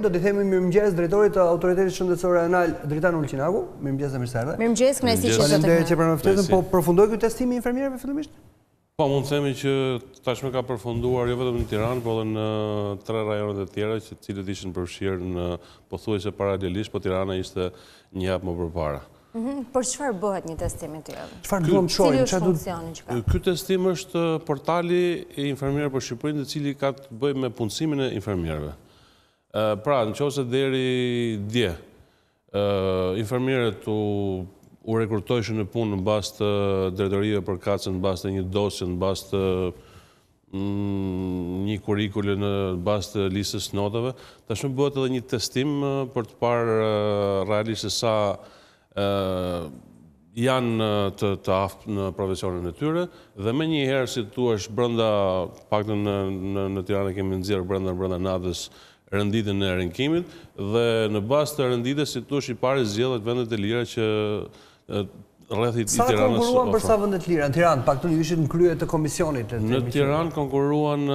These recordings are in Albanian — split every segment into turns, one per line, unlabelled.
do t'i themi mirëmëngjes drejtorit të Autoritetit Shëndetësor Rajonal Dritan Ulqinaku. Mirëmëngjes dhe mirëserdhje.
Mirëmëngjes, kënaqësi që jeni këtu.
Faleminderit që pranoj ftesën, po përfundoi ky testim i infermierëve fillimisht?
Po, mund të themi që tashmë ka përfunduar jo vetëm në Tiranë, por edhe në 3 rajonet e tjera, të cilët ishin përfshirë në pothuajse paralelisht, po Tirana ishte një hap më përpara.
Por çfarë bëhet një testim i tillë?
Çfarë duam të shohim?
Cili është funksioni që ka?
Ky testim është portali i infermierëve për Shqipërinë, i cili ka të bëjë me punësimin e infermierëve. Pra, nëse deri dje infermierët u rekrutojshin në punë në bazë të drejtorive përkatëse, në bazë të një dosje, në bazë të një kurikule, në bazë të listës notave, tashmë bëhet edhe një testim për të parë realisht se sa janë të aftë në profesionin e tyre, dhe me njëherë, si tu është brenda, paktën në Tiranë kemi nxjerrë brenda natës rënditën e rënkimit, dhe në bazë të rënditës, si tu është i pari zgjedhet vendet e lira që rreth i Tiranës.
Sa konkuruan për sa vendet lira? Në Tiranë, paktën ju ishin në krye të komisionit.
Në Tiranë konkuruan,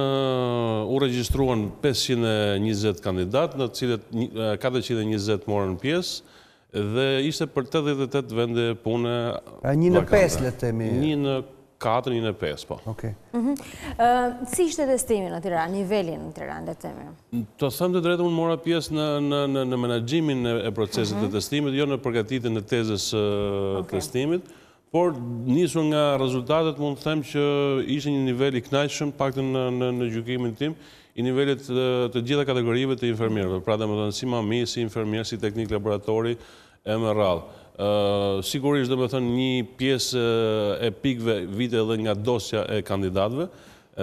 u regjistruan 520 kandidat, në cilët 420 morën pjesë, dhe ishte për 88 vende pune.
Pra 1 në 5, le të themi.
1 në 4, 1 në 5, po.
Okej.
Si ishte testimi në Tiranë, niveli në Tiranë, le të themi?
Të them të drejtën, unë mora pjesë në menaxhimin e procesit të testimit, jo në përgatitjen e tezës testimit, por nisur nga rezultatet mund të them që ishte një nivel i kënaqshëm, paktën në gjykimin tim, i nivelit të gjitha kategorive të infermierëve, pra domethënë si mami, si infermier, si teknik laboratori, e me radhë. Sigurisht domethënë një pjesë e pikëve vite edhe nga dosja e kandidatëve,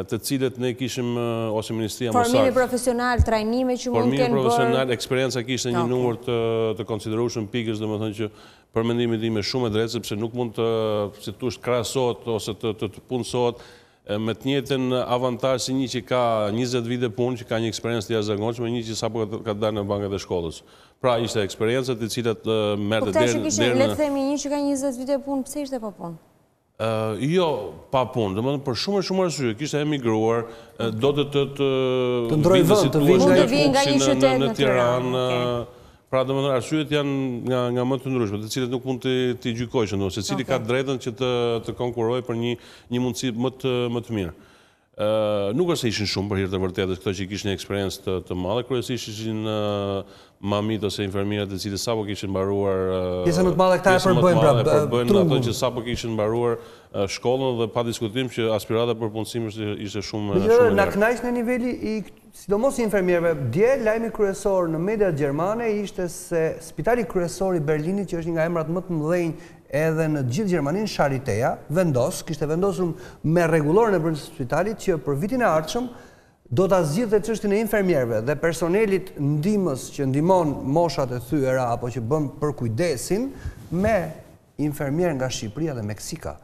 të cilët ne kishim ose Ministria Mosar.
Formimi profesional, trajnime që mund të kenë bërë.
Formimi profesional, eksperienca kishte një numër të konsiderueshëm pikësh, domethënë që për mendimin tim është shumë e drejtë, sepse nuk mund të, si thosh, krahasohet ose të punësohet me të njëjtën avantazh si një që ka 20 vite punë, që ka një eksperiencë të jashtëzakonshme, një që sapo ka dalë në bankat e shkollës. Pra ishte eksperjenca të cilat merrte deri në...
Po tash le të themi një që ka 20 vite punë, pse ishte pa punë?
Jo, pa punë, domethënë për shumë arsye, kishte emigruar, do të
ndrojë vend, të
vinë nga një qytet në
Tiranë. Pra domethënë arsyet janë nga më të ndryshme, të cilët nuk mund të gjykojnë, se cili ka drejtën që të konkurojë për një mundësi më të mirë. Nuk është se ishin shumë për hir të vërtetës këto që kishin një eksperiencë të madhe, kryesisht ishin mamit ose infermierët të cilët sapo kishin mbaruar
pjesën më të madhe këta e
përbëjnë ato që sapo kishin mbaruar shkollën, dhe pa diskutim që aspirata për punësim ishte shumë
na kënaq në niveli i sidomos i infermierëve. Dje lajmi kryesor në mediat gjermane ishte se Spitali Kryesor i Berlinit, që është një nga emrat më të mëdhenj edhe në gjithë Gjermaninë, Chariteja, kishte vendosur me rregullorën e brendësisë së spitalit që për vitin e ardhshëm do ta zgjidhte çështjen e infermierëve dhe personelit ndihmës që ndihmon moshat e thyera apo që bën për kujdesin me infermier nga Shqipëria dhe Meksika.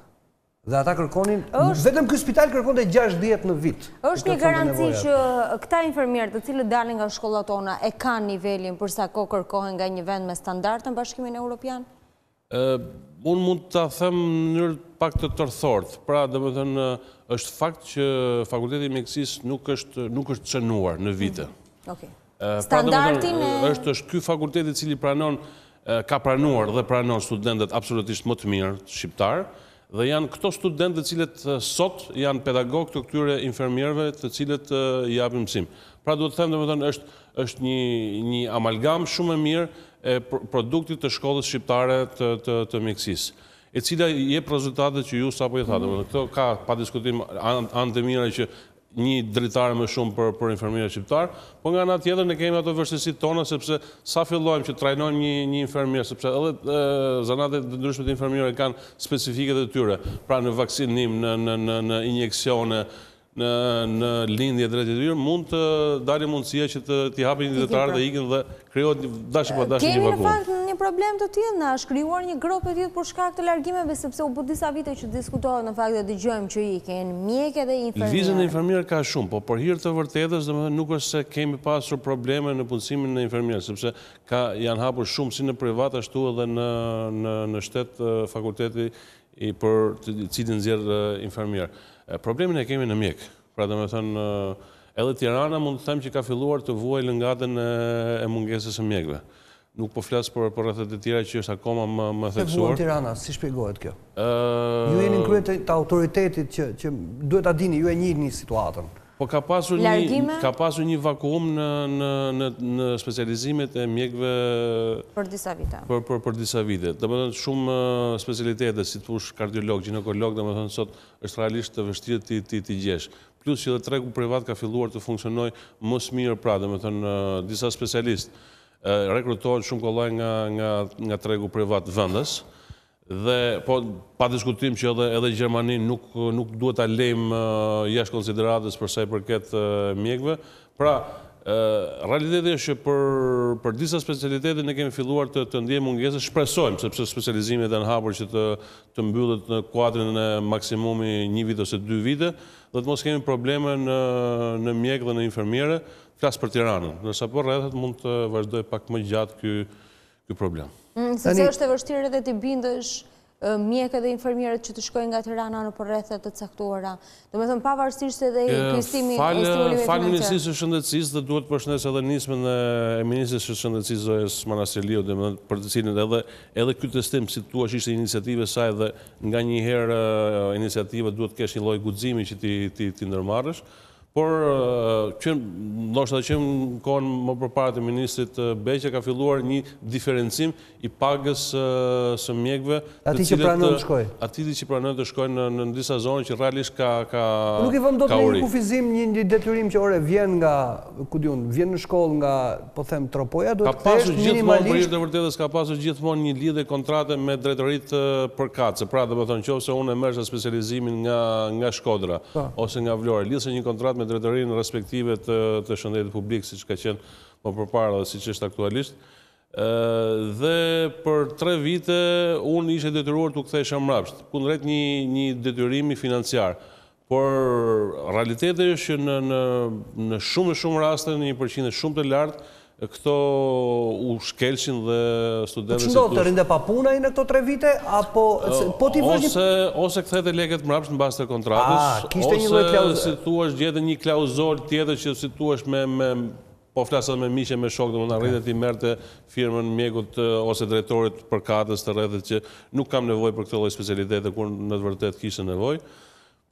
Dhe ata kërkonin, vetëm ky spital kërkonte 60 në vit.
Është një garanci që këta infermierë të cilët dalin nga shkollat tona e kanë nivelin për sa kohë kërkohen nga një vend me standarde në Bashkimin Evropian?
Unë mund të them në mënyrë pak të tërthort. Pra, domethënë, është fakt që Fakulteti i Mjekësisë nuk është çënuar në vite.
Standardin
është ky fakultet i cili ka pranuar dhe pranon studentët absolutisht më të mirë shqiptar, dhe janë këto studentë të cilët sot janë pedagogë të këtyre infermierëve të cilët japin mësim. Pra duhet të them domethënë është një amalgam shumë e mirë e produktit të shkollës shqiptare të mjekësisë, e cila jep rezultatet që ju sapo i thatë. Këto ka pa diskutim anë të mira që një dritare më shumë për infermierë shqiptar, po nga ana tjetër ne kemi ato vështirësitë tona, sepse sa fillojmë që trajnojmë një infermier, sepse edhe zanatet të ndryshme të infermierëve kanë specifikat e tyre, pra në vaksinim, në injeksione, në lindje drejt e tyre, mund të dalë mundësia që t'i hapin një detar dhe ikin dhe krijohet dashje pa dashje një vakum.
Kemi në fakt një problem të tillë, na është krijuar një grop e tillë për shkak të largimeve, sepse u bë disa vite që diskutohet në fakt dhe dëgjojmë që ikin mjekë dhe infermierë.
Lëvizjen e infermierë ka shumë, po për hir të vërtetës, domethënë nuk është se kemi pasur probleme në punësimin e infermierë, sepse janë hapur shumë si në privat ashtu edhe në shtet fakulteti për cilin nxjerr infermier. Problemin e kemi në mjek. Pra domethënë Edhe Tirana mund të them që ka filluar të vuajë lëngatën e mungesës së mjekëve. Nuk po flas për rrethet e tjera që është akoma më
theksuar. Se vuan Tirana, si shpjegohet kjo? Ju jeni në krye të autoritetit që duhet ta dini, ju e njihni situatën.
Po ka pasur një vakuum në specializimet e mjekëve
për disa vite.
Për disa vite. Domethënë shumë specialitete, si thosh kardiolog, ginekolog, domethënë sot është realisht të vështirë ti gjesh. Plus që edhe tregu privat ka filluar të funksionojë më së miri pra, domethënë disa specialistë rekrutohen shumë kollaj nga tregu privat vendas. Dhe po pa diskutim që edhe Gjermani nuk duhet ta lejmë jashtë konsideratës për sa i përket mjekëve. Pra, realiteti është që për disa specialitete ne kemi filluar të ndjejmë mungesë, shpresojmë sepse specializimet janë hapur që të mbyllet në kuadrin e maksimumi 1 vit ose 2 vite, dhe të mos kemi probleme në mjekë dhe në infermierë, flas për Tiranën, ndërsa po rrethet mund të vazhdoj pak më gjatë ky problem.
Sepse është e vështirë edhe të bindësh mjekët dhe infermierët që të shkojnë nga Tirana në përrethet të caktuara. Domethënë pavarësisht edhe kuistimi
financiar. Falë Ministrisë së Shëndetësisë dhe duhet përshëndes edhe nismën e Ministrisë së Shëndetësisë zojës Manasiliu, domethënë për të cilin edhe ky testim si thua ishte iniciativë e saj dhe nganjëherë iniciativa duhet të kesh një lloj guximi që ti ndërmarrësh. Por ndoshta që në kohën më përpara të ministrit Beqe ka filluar një diferencim i pagës së mjekëve.
Ati që pranon të shkojë.
Ati që pranon të shkojnë në disa zonë që realisht ka
Nuk i vëm do të një kufizim, një detyrim që ore vjen nga, ku diun, vjen në shkollë nga, po them, tropoja, duhet të thjesht minimalisht.
Për vërtetës ka pasur gjithmonë një lidhje kontrate me drejtoritë përkatëse. Pra, domethënë qofse unë merr specializimin nga Shkodra ose nga Vlora, lidhse një kontratë me drejtorinë respektive të shëndetit publik, siç ka qenë më përpara dhe siç është aktualisht. Dhe për 3 vite unë ishe detyruar të kthehesha mbrapsht, kundrejt një detyrimi financiar. Por realiteti është që në shumë raste, në një përqindje shumë të lartë, këto u shkelqin dhe studentët...
Që ndodhë të rinde pa puna i në këto 3 vite, apo...
Ose kthete leket mbrapsht në bazë të kontratës, ose si thuash gjete një klauzol tjetër që si thuash po flasat me miqe me shok, dhe më në rritet i merte firmën mjekut ose drejtorit përkatës të rrethet që nuk kam nevoj për këtë lloj specialitete, kur në të vërtet kishte nevoj.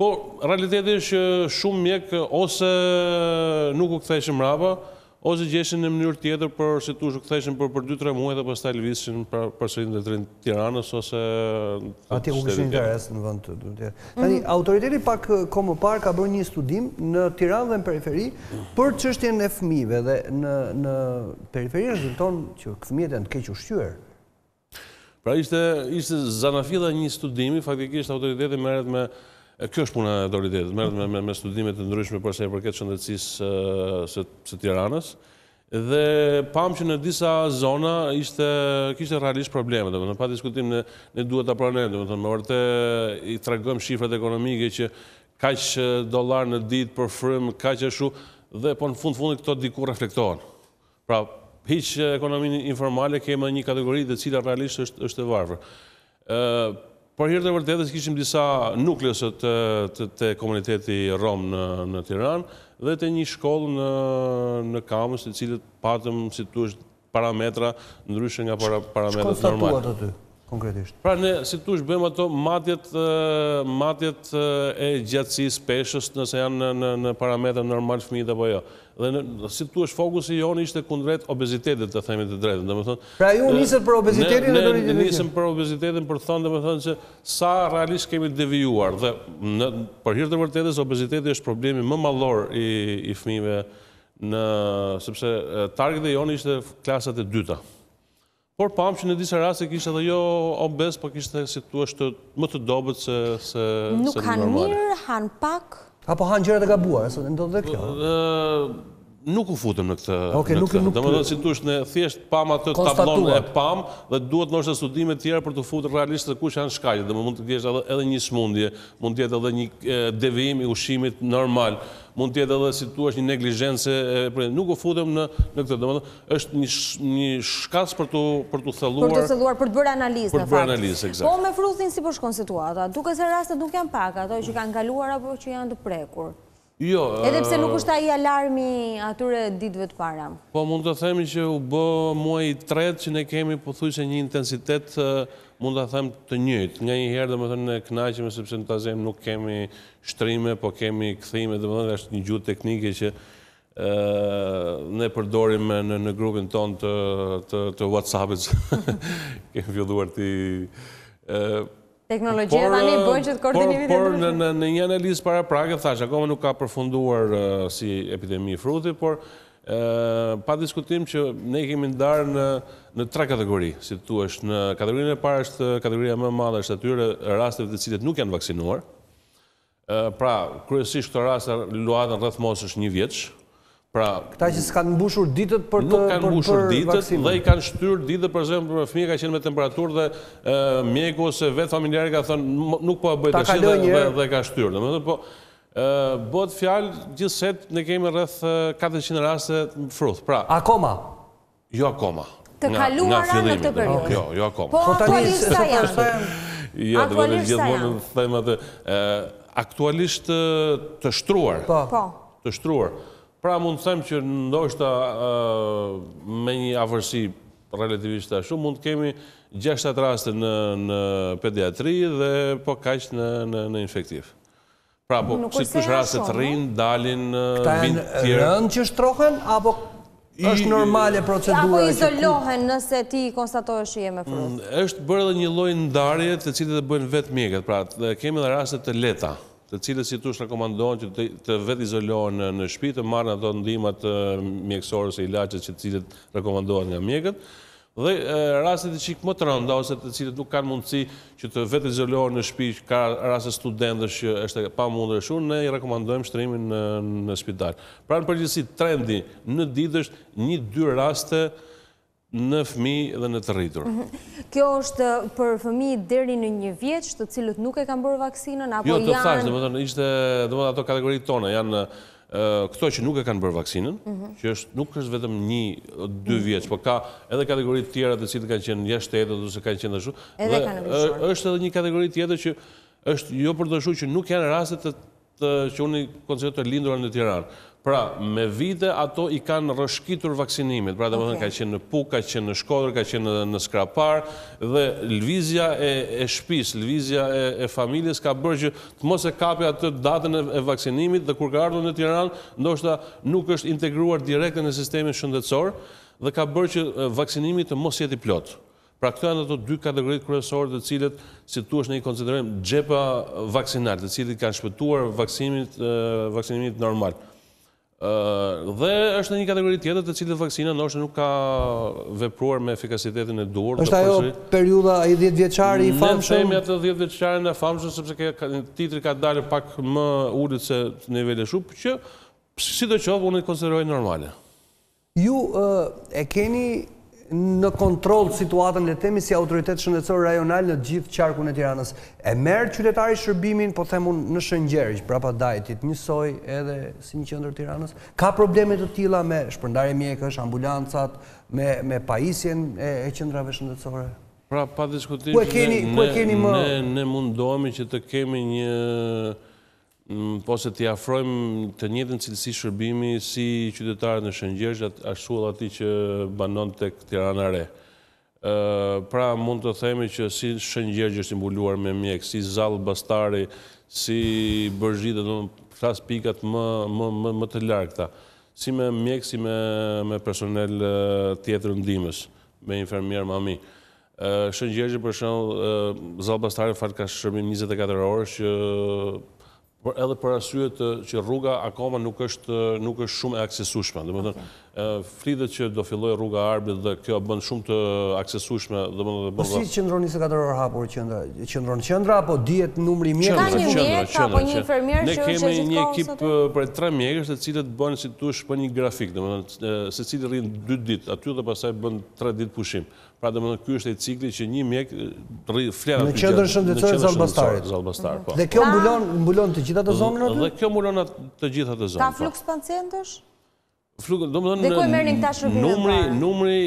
Po, realiteti është që shumë mjek ose nuk u ktheshin mbrapa, ose gjeshin në mënyrë tjetër për si tu ktheshin për 2-3 muaj dhe pastaj lëvizshin përsëri në drejtim Tiranës ose
atje ku kishin interes në vend të tjerë. Tani autoriteti pak kohë më parë ka bërë një studim në Tiranë dhe në periferi për çështjen e fëmijëve dhe në periferi rezulton që fëmijët janë të keq ushqyer.
Pra ishte zanafilla një studimi, faktikisht autoriteti merret me kjo është puna e autoritetit, merret me studime të ndryshme për sa i përket shëndetësisë së Tiranës. Dhe pam që në disa zona kishte realisht probleme, domethënë pa diskutim ne duhet ta pranojmë, domethënë me vërtet i tregojmë shifrat ekonomike që kaq dollar në ditë për frymë, kaq ashtu dhe po në fundit këto diku reflektohen. Pra, hiq ekonominë informale kemi një kategori e cila realisht është e varfër. Por hir të vërtetës kishim disa nukleuse të komuniteti rom në Tiranë dhe të një shkollë në Kamës, të cilët patëm, si thuaç, parametra ndryshe nga parametrat normale.
Ç'konstatuat aty konkretisht?
Pra ne, si thuaç, bëjmë ato matjet e gjatësisë peshës nëse janë në parametra normal fëmijët apo jo. Dhe si thuaç, fokusi jonë ishte kundrejt obezitetit, të themi të drejtën, domethënë.
Pra ju nisët për obezitetin
Ne nisëm për obezitetin për thonë domethënë se sa realisht kemi devijuar dhe për hir të vërtetës obeziteti është problemi më madhor i fëmijëve sepse targeti jonë ishte klasat e dyta. Por pam që në disa raste kishte edhe jo obez, po kishte si thuaç më të dobët se normale.
Nuk han mirë, han pak.
Apo hanë gjërat e gabuara, se ndodh dhe kjo.
Nuk u futëm në këtë. Domethënë si thuaç ne thjesht pam atë tablon e pam dhe duhet ndoshta studime të tjera për të futur realisht se kush janë shkaqet. Domethënë mund të kesh edhe një smundje, mund të jetë edhe një devijim i ushqimit normal, mund të jetë edhe si thuaç një neglizhencë, nuk u futëm në këtë. Domethënë është një shkas për të thelluar.
Për të thelluar, për të bërë analizë në fakt.
Për të bërë analizë, eksakt.
Po me fruthin si po shkon situata, duke se rastet nuk janë pak, ato që kanë kaluar apo që janë të prekur.
Jo.
Edhe pse nuk është ai alarmi atyre ditëve të para.
Po mund të themi që u bë muaji i tretë që ne kemi pothuajse një intensitet mund ta them të njëjtë. Nga një herë domethënë ne kënaqemi sepse në Tazem nuk kemi shtrime, po kemi kthime, domethënë është një gjuhë teknike që ne përdorim në grupin ton të WhatsApp-it. Kemi filluar
Teknologjia tani bën që të koordinimit.
Por në një analizë paraprake thash, akoma nuk ka përfunduar si epidemi i frutit, por pa diskutim që ne kemi ndarë në tre kategori, si thuash. Në kategorinë e parë është kategoria më e madhe është atyre rasteve të cilët nuk janë vaksinuar. Pra, kryesisht këto raste luajnë rreth mosës 1 vjeç. Pra,
këta që s'kanë mbushur ditët për
nuk kanë mbushur ditët
vaksinën.
Dhe i kanë shtyr ditët, për shembull, fëmia ka qenë me temperaturë dhe mjeku ose vetë familjari ka thënë nuk po e bëj tash dhe ka shtyr. Domethënë po bëhet fjalë gjithsesi ne kemi rreth 400 raste fruth. Pra,
akoma.
Jo akoma.
Të kaluara në këtë periudhë.
Jo akoma.
Po aktualisht sa janë?
Jo, domethënë gjithmonë them atë aktualisht të shtruar.
Po.
Të shtruar. Pra mund të them që ndoshta me një afërsi relativisht ashtu mund të kemi 6-7 raste në pediatri dhe po kaq në infektiv. Pra po si kush raste të rrinë, dalin, vin të tjerë.
Rënë që shtrohen apo është normale procedura?
Apo izolohen nëse ti konstatohesh që je me frut?
Është bërë edhe një lloj ndarje të cilët e bëjnë vetë mjekët. Pra kemi edhe raste të lehta, të cilët si tush rekomandohen që të vetë izolohen në shtëpi, të marrin ato ndihmat mjekësore ose ilaçet që të cilët rekomandohen nga mjekët, dhe rastet e çik më të rënda ose të cilët nuk kanë mundësi që të vetë izolohen në shtëpi, ka raste studentësh që është e pamundërshu, ne i rekomandojmë shtrimin në spital. Pra në përgjithësi trendi në ditë është 1-2 raste në fëmijë dhe në të rritur.
Kjo është për fëmijë deri në 1 vjeç, të cilët nuk e kanë bërë vaksinën apo
janë? Jo, të thash, domethënë ato kategoritë tona janë këto që nuk e kanë bërë vaksinën, që nuk është vetëm 1-2 vjeç, por ka edhe kategori të tjera të cilët kanë qenë jashtë shtetit ose kanë qenë ashtu.
Edhe kanë lëshuar.
Është edhe një kategori tjetër që është jo për të thënë që nuk janë raste që unë i konsideroj të lindura në Tiranë. Pra, me vite ato i kanë rëshkitur vaksinimit. Pra, domethënë ka qenë në Puk, ka qenë në Shkodër, ka qenë në Skrapar, dhe lëvizja e shtëpisë, lëvizja e familjes ka bërë që të mos e kapi atë datën e vaksinimit, dhe kur ka ardhur në Tiranë, ndoshta nuk është integruar direkt në sistemin shëndetësor dhe ka bërë që vaksinimi të mos jetë i plot. Pra këto janë ato 2 kategoritë kryesore të cilët, si thuash, ne i konsiderojmë xhepa vaksinal, të cilët kanë shpëtuar vaksinimit normal. Dhe është një kategori tjetër të cilët vaksina ndoshta nuk ka vepruar me efikasitetin e duhur.
Është ajo periudha ai 10 vjeçari i famshëm.
Ne themi atë 10 vjeçarin e famshëm sepse titri ka dalë pak më ulët se Niveli shumë, që sidoqoftë unë i konsideroj normale.
Ju e keni në kontroll situatën, le të themi, si autoritet shëndetësor rajonal në gjithë qarkun e Tiranës. E merr qytetari shërbimin, po them unë, në Shëngjergj, brapa Dajtit, njësoj edhe si një qendër Tiranës. Ka probleme të tilla me shpërndarje mjekësh, ambulancat, me pajisjen e qendrave shëndetësore?
Pra, pa diskutim, ne mundohemi që të kemi një po se t'i afrojmë të njëjtën cilësi shërbimi si qytetarët në Shëngjergj, ashtu edhe atij që banon tek Tirana Re. Pra mund të themi që si Shëngjergj është mbuluar me mjek, si Zall Bastari, si Bërzhita, do të flas pikat më të largëta, si me mjek, si me personel tjetër ndihmës, me infermier mami. Shëngjergj për shembull, Zall Bastari fal ka shërbim 24 orë që edhe për arsye që rruga akoma nuk është shumë e aksesueshme. Domethënë, flitet që do fillojë rruga e Arbit dhe kjo bën shumë të aksesueshme.
Po si qëndron 24 orë hapur qendra? Qëndron qendra apo dihet numri i mjekëve?
Ka një mjek apo një infermier që është
gjithkohës? Ne kemi një ekip për 3 mjekësh, të cilët bën si thuaç për një grafik, domethënë secili rrin 2 ditë aty dhe pastaj bën 3 ditë pushim. Pra domethënë ky është ai cikli që një mjek rri flet aty
në qendrën shëndetësore Zall Bastarit.
Po.
Dhe kjo mbulon të gjitha të zonën aty?
Dhe kjo mbulon të gjitha të zonën.
Ka fluks pacientësh? Dhe ku e merrnin këta shërbime?
Numri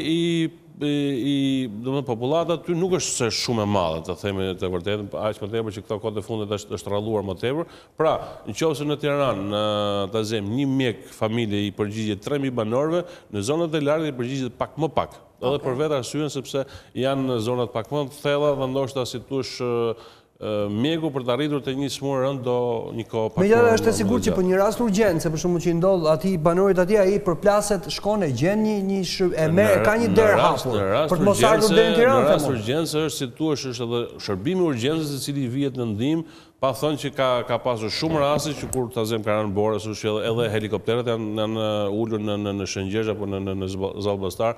i popullat aty nuk është se shumë e madhe, të themi të vërtetën, aq më tepër që këto kohë të fundit është rralluar më tepër. Pra, nëse në Tiranë ta zëm një mjek familje i përgjigjet 3000 banorëve, në zonat e larga i përgjigjet pak më pak. Edhe për vetë arsyen sepse janë zonat pak më të thella dhe ndoshta si thush mjeku për të arritur të një smurë rënd do një kohë pak.
Megjithatë është e sigurt që për një rast urgjencë, për shembull që ndodh aty banorit aty, ai përplaset, shkon e gjen ka një derë hapur për të mos ardhur deri në Tiranë.
Në rast urgjencë është si thua është edhe shërbimi i urgjencës i cili vihet në ndihmë, pa thënë që ka pasur shumë raste që kur ta zëm kanë borë, edhe helikopterët janë ulur në Shëngjergj apo në Zallbastar.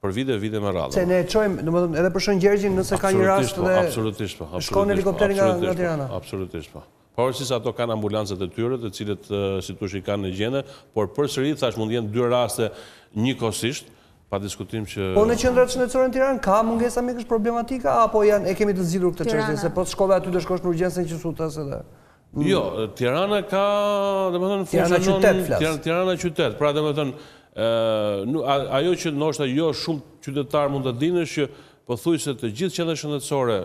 Për vite me radhë.
Se ne çojmë, domethënë edhe për Shëngjergjin nëse ka një rast dhe
absolutisht po.
Shkon helikopteri nga Tirana.
Absolutisht po. Pavarësisht ato kanë ambulancët e tyre, të cilët si thush i kanë në gjendje, por përsëri thash mund jenë 2 raste njëkohësisht, pa diskutim që
Po në qendrat shëndetësore në Tiranë ka mungesa mjekësh problematika apo e kemi të zgjidhur këtë çështje se po të shkove aty do shkosh në urgjencë që sutas edhe.
Jo, Tirana ka, domethënë funksionon Tirana qytet, pra domethënë ajo që ndoshta jo shumë qytetar mund të dinë është që pothuajse të gjithë qendrat shëndetësore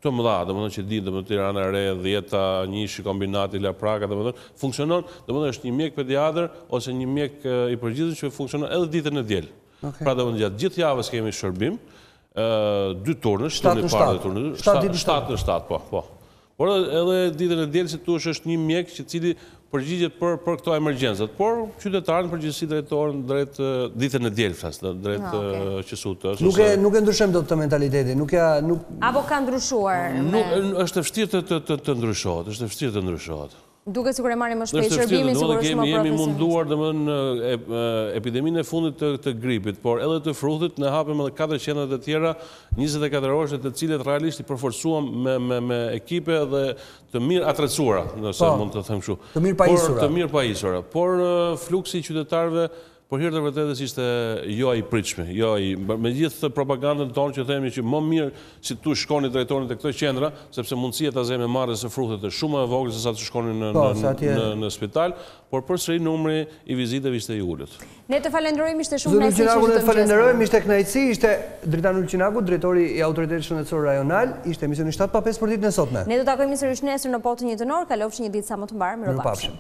të mëdha, domethënë që dinë, domethënë Tirana e Re, Dhjeta, Nishi, Kombinati, Lapraka, domethënë funksionon, domethënë është një mjek pediatër ose një mjek i përgjithshëm që funksionon edhe ditën e diel. Pra domethënë gjatë gjithë javës kemi shërbim, 2 turne, turni i parë dhe turni i dytë, 7 në 7, po. Por edhe ditën e diel si thua është një mjek i cili përgjigjet për këto emergjencat, por qytetarët përgjithësi drejtoren drejt ditën e diel flas, drejt qesut.
Nuk e ndryshojmë dot të mentalitetin,
apo ka ndryshuar?
Është e vështirë të ndryshohet, është e vështirë të ndryshohet.
Duket sikur e marrim më shpejt shërbimin, sigurisht më profesionist.
Jemi munduar domethënë epideminë e fundit të gripit, por edhe të fruthit ne hapëm edhe 4 qendra të tjera 24 orësh të cilët realisht i përforcuam me ekipe dhe të mirë atrecuara, nëse mund të them kështu.
Të mirë
pajisura. Por fluksi i qytetarëve por hir të vërtetës ishte jo i pritshëm, me gjithë propagandën tonë që themi që më mirë si tu shkoni drejtorin të këto qendra, sepse mundësia ta zëmë marrës së fruthit është shumë e vogël se sa të shkonin në spital, por përsëri numri i vizitave ishte i ulët.
Ne të falenderojmë, ishte shumë kënaqësi.
Ne të falenderojmë, ishte kënaqësi, ishte Dritan Ulqinaku, drejtori i Autoritetit Shëndetësor Rajonal, ishte emisioni 7 pa 5 për ditën e sotme.
Ne do takojmë sërish nesër në po të njëjtën orë, kalofshi një ditë sa më të mbarë, mirupafshim.